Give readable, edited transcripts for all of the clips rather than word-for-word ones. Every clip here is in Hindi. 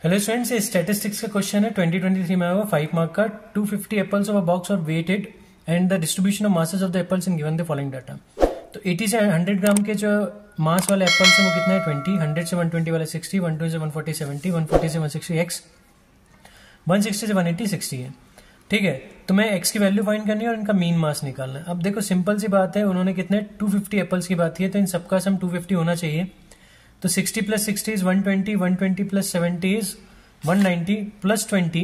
हेलो स्टूडेंट्स, ये स्टैटिस्टिक्स का क्वेश्चन है 2023 में आया 5 मार्क का। 250 एप्पल्स ऑफ अ बॉक्स और weighted and the distribution of masses of the apples in given the following data. तो 80 से 100 ग्राम के जो मास वाले एप्पल्स हैं वो कितना है 20, 100 से 120 वाले 60, 120 से 140 70, 140 से 160 x, 160 से 180 60 है। ठीक है, तो मैं x की वैल्यू फाइंड करनी है और इनका मीन मास निकालना है। अब देखो सिंपल सी बात है, उन्होंने कितने 250 एप्पल्स की बात की है, तो इन सबका सम 250 होना चाहिए। तो 60 plus 60 is 120, 120 plus 70 is 190 plus 20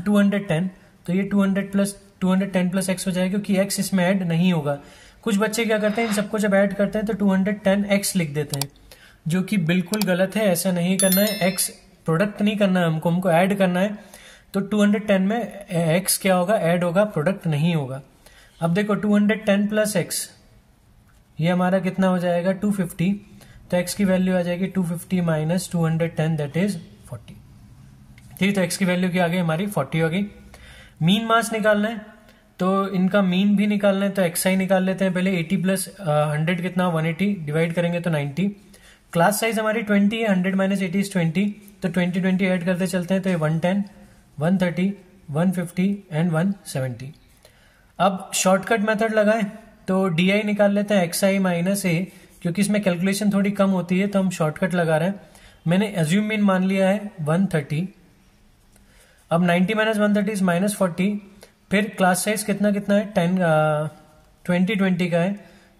210। तो ये 200 प्लस 210 प्लस एक्स हो जाएगा, क्योंकि एक्स इसमें ऐड नहीं होगा। कुछ बच्चे क्या करते हैं, इन सबको जब ऐड करते हैं तो 210x लिख देते हैं, जो कि बिल्कुल गलत है। ऐसा नहीं करना है, एक्स प्रोडक्ट नहीं करना है हमको ऐड करना है। तो 210 में एक्स क्या होगा, ऐड होगा, प्रोडक्ट नहीं होगा। अब देखो 210 प्लस एक्स, ये हमारा कितना हो जाएगा 250। तो एक्स की वैल्यू आ जाएगी 250 माइनस 210 दैट इज 40। ठीक, तो एक्स की वैल्यू क्या आ गई हमारी 40 हो गई। मीन मास निकालना है तो इनका मीन भी निकालना है, तो एक्सआई निकाल लेते हैं पहले। 80 प्लस 100 कितना 180, डिवाइड करेंगे तो 90। क्लास साइज हमारी 20 है, 100 माइनस 80 इज 20, तो 20 20 ऐड करते चलते हैं, तो ये 110, 130, 150 एंड 170। अब शॉर्टकट मेथड लगाएं तो डी निकाल लेते हैं एक्सआई माइनस ए, क्योंकि इसमें कैलकुलेशन थोड़ी कम होती है तो हम शॉर्टकट लगा रहे हैं। मैंने एज्यूम मीन मान लिया है 130। अब 90 माइनस 130 इज माइनस 40। फिर क्लास साइज कितना कितना है 20 का है,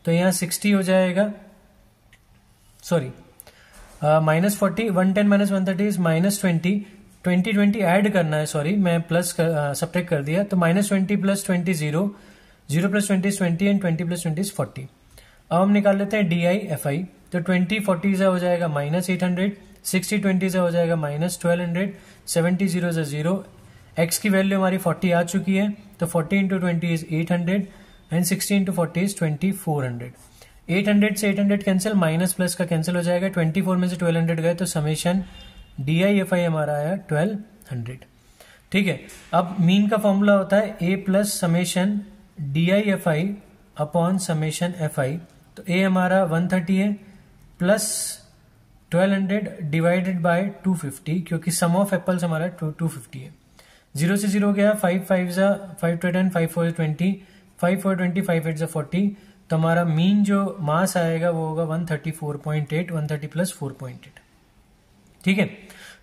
तो यहाँ 60 हो जाएगा, sorry minus 40। 110 minus 130 is minus 20 20 add करना है, सॉरी मैं प्लस सब्ट्रैक्ट कर दिया। तो minus 20 plus 20 0, 0 plus 20 is 20 and 20 plus 20 is 40। अब हम निकाल लेते हैं डी आई एफ आई। तो 20 40 से हो जाएगा माइनस 800, 60 20 से हो जाएगा माइनस 1200, 70 0 से 0। एक्स की वैल्यू हमारी 40 आ चुकी है, तो 40 into 20 is 800 and 60 into 40 is 2400। 800 से 800 कैंसिल, माइनस प्लस का कैंसिल हो जाएगा। 24 में से 1200 गए, तो समेशन डी आई एफ आई हमारा आया 1200। ठीक है, अब मीन का फॉर्मूला होता है a plus summation d i f i upon summation f i. तो ए हमारा 130 है प्लस 1200 डिवाइडेड बाय 250, क्योंकि सम ऑफ एप्पल्स हमारा 250 है। 0 से 0 गया, 5 5 जा 5 to 10, 5 4 20, 5 4 20, 5 8 40। तो हमारा मीन जो मास आएगा वो होगा 134.8, 130 प्लस 4.8। ठीक है,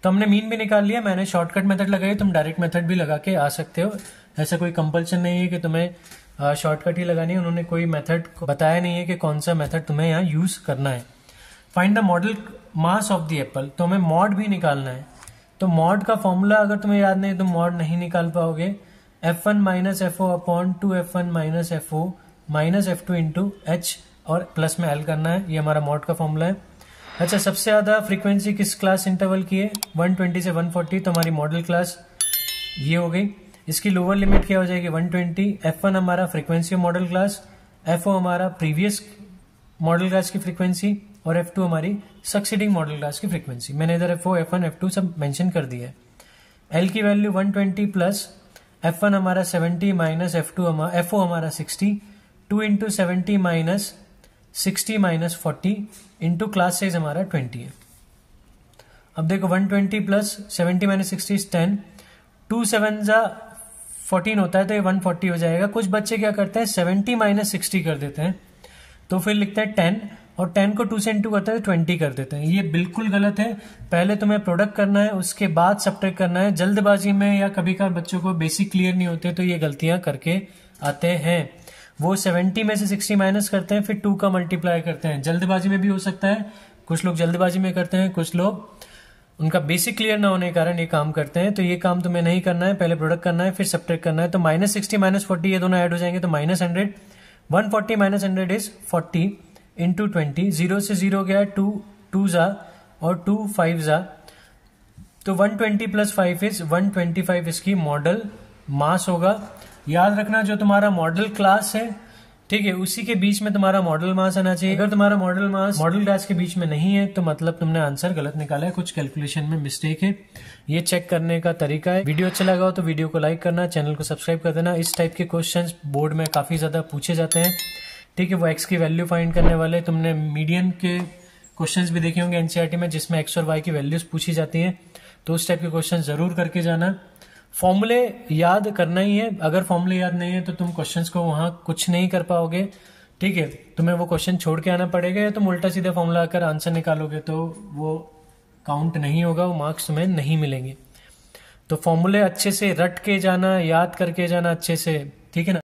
तो हमने मीन भी निकाल लिया। मैंने शॉर्टकट मेथड लगाई, तुम डायरेक्ट मेथड भी लगा के आ सकते हो। ऐसा कोई कंपल्सन नहीं है कि तुम्हें शॉर्टकट ही लगानी है। उन्होंने कोई मेथड बताया नहीं है कि कौन सा मेथड तुम्हें यहाँ यूज करना है। Find the model mass of the Apple, तो हमें मॉड भी निकालना है। तो मॉड का फॉर्मूला अगर तुम्हें याद नहीं तो मॉड नहीं निकाल पाओगे। F1 minus f o upon 2F1 minus f o minus F2 into h, और प्लस में एल करना है। ये हमारा मॉड का फॉर्मूला है। अच्छा, सबसे ज्यादा फ्रीक्वेंसी किस क्लास इंटरवल की है 120 से 140, तो हमारी मॉडल क्लास ये हो गई। इसकी लोअर लिमिट क्या हो जाएगी 120। F1 हमारा frequency of model class, FO हमारा प्रीवियस मॉडल क्लास की फ्रीक्वेंसी, और F2 हमारी सक्सीडिंग मॉडल क्लास की फ्रीक्वेंसी। मैंने इधर FO F1 F2 सब मेंशन कर दिया है। L की वैल्यू 120 प्लस F1 हमारा 70 माइनस FO हमारा 60, 2 into 70 minus 60 minus 40 into class size हमारा 20 है। अब देखो 120 प्लस 70 माइनस 60 इज 10, 2 7 जा 14 होता है, तो ये 140 हो जाएगा। कुछ बच्चे क्या करते हैं 70 माइनस 60 कर देते हैं, तो फिर लिखते हैं 10, और 10 को 2 से इंटू करते हैं तो 20 कर देते हैं। ये बिल्कुल गलत है। पहले तुम्हें प्रोडक्ट करना है, उसके बाद सब्ट्रैक्ट करना है। जल्दबाजी में या कभी कभार बच्चों को बेसिक क्लियर नहीं होते, तो ये गलतियां करके आते हैं। वो 70 में से 60 माइनस करते हैं, फिर 2 का मल्टीप्लाई करते हैं। जल्दबाजी में भी हो सकता है, कुछ लोग जल्दबाजी में करते हैं, कुछ लोग उनका बेसिक क्लियर ना होने के कारण ये काम करते हैं। तो ये काम तुम्हें नहीं करना है, पहले प्रोडक्ट करना है फिर सब्ट्रैक्ट करना है। तो माइनस 60 माइनस 40 ये दोनों ऐड हो जाएंगे, तो माइनस 100। 140 minus 100 is 40 into 20। 0 से 0 गया 2 2 जा, और 2 5 जा, तो 120 प्लस 5 इज 125 इसकी मॉडल मास होगा। याद रखना, जो तुम्हारा मॉडल क्लास है, ठीक है, उसी के बीच में तुम्हारा मॉडल मास आना चाहिए। अगर तुम्हारा मॉडल मास मॉडल क्लास के बीच में नहीं है, तो मतलब तुमने आंसर गलत निकाला है, कुछ कैलकुलेशन में मिस्टेक है। ये चेक करने का तरीका है। वीडियो अच्छा लगा हो तो वीडियो को लाइक करना, चैनल को सब्सक्राइब कर देना। इस टाइप के क्वेश्चंस बोर्ड में काफी ज्यादा पूछे जाते हैं। ठीक है, वो एक्स की वैल्यू फाइंड करने वाले। तुमने मीडियन के क्वेश्चंस भी देखे होंगे एनसीईआरटी में, जिसमें एक्स और वाई की वैल्यूज पूछी जाती हैं। तो उस टाइप के क्वेश्चन जरूर करके जाना। फॉर्मूले याद करना ही है, अगर फॉर्मूले याद नहीं है तो तुम क्वेश्चंस को वहां कुछ नहीं कर पाओगे, ठीक है। तुम्हें वो क्वेश्चन छोड़ के आना पड़ेगा, या तुम उल्टा सीधा फॉर्मूला आकर आंसर निकालोगे तो वो काउंट नहीं होगा, वो मार्क्स तुम्हें नहीं मिलेंगे। तो फॉर्मूले अच्छे से रट के जाना, याद करके जाना अच्छे से, ठीक है ना।